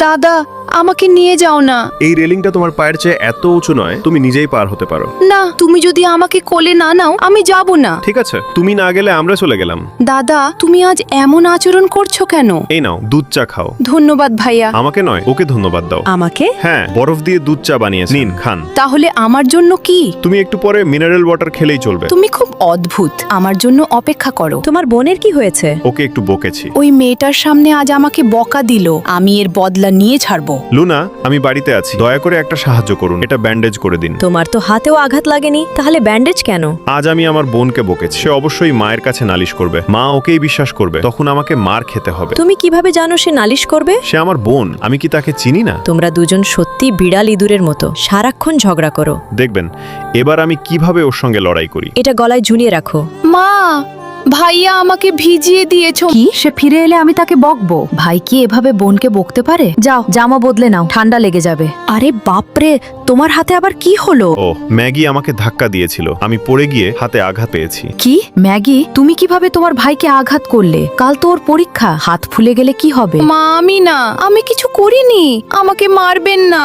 দাদা, আমাকে নিয়ে যাও না। এই রেলিংটা তোমার পায়ের চেয়ে এত উঁচু নয়, তুমি নিজেই পার হতে পারো। না, তুমি যদি আমাকে কোলে না নাও আমি যাব না। ঠিক আছে, তুমি না গেলে আমরা চলে গেলাম। দাদা, তুমি আজ এমন আচরণ করছো কেন? এই নাও, দুধ চা খাও। ধন্যবাদ ভাইয়া। আমাকে নয়, ওকে ধন্যবাদ দাও। আমাকে? হ্যাঁ, বরফ দিয়ে দুধ চা বানিয়েছে, নিন খান। তাহলে আমার জন্য কি? তুমি একটু পরে মিনারেল ওয়াটার খেলেই চলবে। তুমি খুব অদ্ভুত। আমার জন্য অপেক্ষা করো। তোমার বোনের কি হয়েছে? ওকে একটু বকেছি। ওই মেয়েটার সামনে আজ আমাকে বকা দিল, আমি এর বদলা নিয়ে ছাড়বো। লুনা, আমি বাড়িতে আছি, দয়া করে একটা সাহায্য করুন, এটা ব্যান্ডেজ করে দিন। তোমার তো হাতেও আঘাত লাগেনি, তাহলে ব্যান্ডেজ কেন? আজ আমি আমার বোনকে বকেছি, সে অবশ্যই মায়ের কাছে নালিশ করবে। মা ওকেই বিশ্বাস করবে, তখন আমাকে মার খেতে হবে। তুমি কিভাবে জানো সে নালিশ করবে? সে আমার বোন, আমি কি তাকে চিনি না? তোমরা দুজন সত্যি বিড়াল ইঁদুরের মতো, সারাক্ষণ ঝগড়া করো। দেখবেন এবার আমি কিভাবে ওর সঙ্গে লড়াই করি। এটা গলায় ঝুলিয়ে রাখো। মা, ভাইয়া আমাকে ভিজিয়ে দিয়েছো। কি? সে ফিরে এলে আমি তাকে বকবো? ভাই কি এভাবে বোনকে বকতে পারে? যাও, জামা বদলে নাও, ঠান্ডা লেগে যাবে। আরে বাপরে, তোমার হাতে আবার কি হলো? ও, ম্যাগি আমাকে ধাক্কা দিয়েছিল, আমি পড়ে গিয়ে হাতে আঘাত পেয়েছি। কি ম্যাগি, তুমি কিভাবে তোমার ভাইকে আঘাত করলে? কাল তো ওর পরীক্ষা, হাত ফুলে গেলে কি হবে? মা, আমি কিছু করিনি, আমাকে মারবেন না।